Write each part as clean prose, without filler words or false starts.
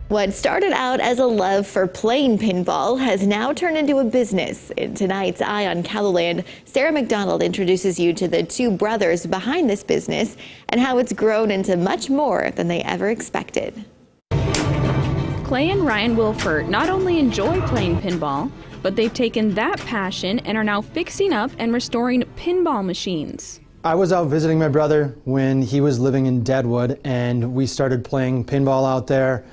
What started out as a love for playing pinball has now turned into a business. In tonight's Eye on KELOLAND, Sarah McDonald introduces you to the two brothers behind this business and how it's grown into much more than they ever expected. Clay and Ryan Wilford not only enjoy playing pinball, but they've taken that passion and are now fixing up and restoring pinball machines. I was out visiting my brother when he was living in Deadwood, and we started playing pinball out there.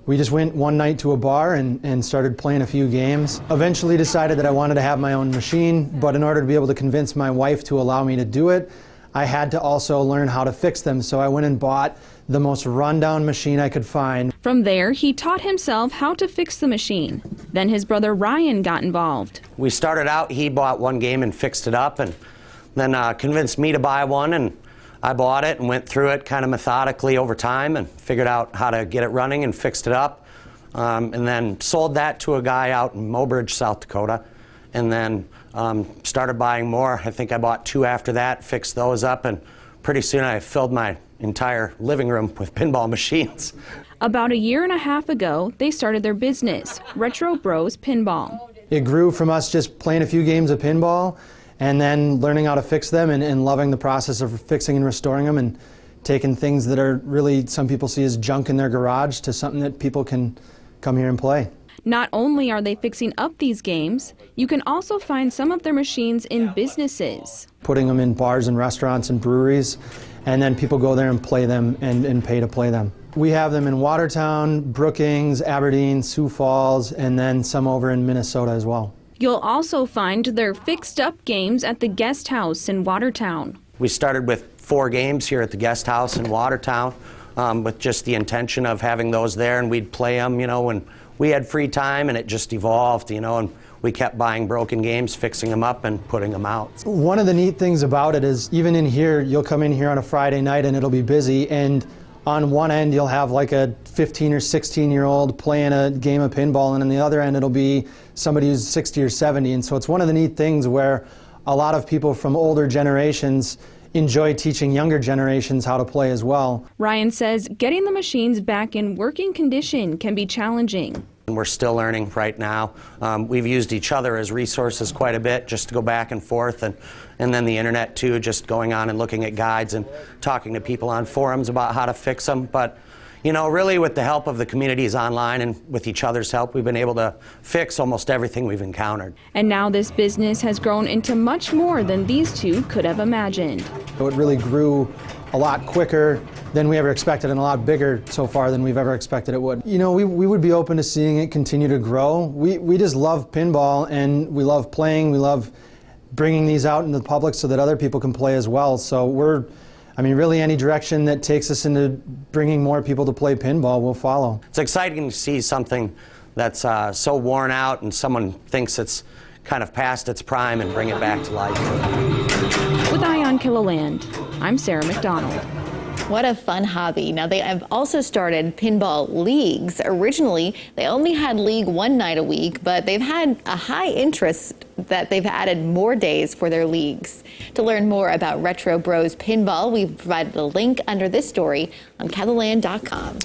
We just went one night to a bar and started playing a few games. Eventually decided that I wanted to have my own machine, but in order to be able to convince my wife to allow me to do it, I had to also learn how to fix them. So I went and bought the most rundown machine I could find. From there, he taught himself how to fix the machine. Then his brother Ryan got involved. We started out, he bought one game and fixed it up, and then convinced me to buy one, and I bought it and went through it kind of methodically over time and figured out how to get it running and fixed it up. And then sold that to a guy out in Mobridge, South Dakota, and then started buying more. I think I bought two after that, fixed those up, and pretty soon I filled my entire living room with pinball machines. About a year and a half ago, they started their business, Retro Bros Pinball. It grew from us just playing a few games of pinball and then learning how to fix them and loving the process of fixing and restoring them and taking things that are really, some people see as junk in their garage, to something that people can come here and play. Not only are they fixing up these games, you can also find some of their machines in businesses. Putting them in bars and restaurants and breweries, and then people go there and play them and pay to play them. We have them in Watertown, Brookings, Aberdeen, Sioux Falls, and then some over in Minnesota as well. You'll also find their fixed up games at the Guest House in Watertown. We started with 4 games here at the Guest House in Watertown with just the intention of having those there, and we'd play them, you know, when we had free time, and it just evolved, you know, and we kept buying broken games, fixing them up, and putting them out. One of the neat things about it is, even in here, you'll come in here on a Friday night and it'll be busy, and on one end you'll have like a 15 or 16-year-old playing a game of pinball, and on the other end it'll be somebody who's 60 or 70. And so it's one of the neat things where a lot of people from older generations enjoy teaching younger generations how to play as well. Ryan says getting the machines back in working condition can be challenging. We're still learning right now. We've used each other as resources quite a bit, just to go back and forth, and then the internet too, just going on and looking at guides and talking to people on forums about how to fix them. But you know, really with the help of the communities online and with each other's help, we've been able to fix almost everything we've encountered. And now this business has grown into much more than these two could have imagined. It really grew a lot quicker than we ever expected, and a lot bigger so far than we've ever expected it would. You know, we would be open to seeing it continue to grow. We just love pinball, and we love playing. We love bringing these out into the public so that other people can play as well. So I mean, really any direction that takes us into bringing more people to play pinball, we'll follow. It's exciting to see something that's so worn out and someone thinks it's kind of past its prime and bring it back to life. With Eye on KELOLAND, I'm Sarah McDonald. What a fun hobby. Now, they have also started pinball leagues. Originally, they only had league one night a week, but they've had a high interest that they've added more days for their leagues. To learn more about Retro Bros Pinball, we've provided a link under this story on KELOLAND.com.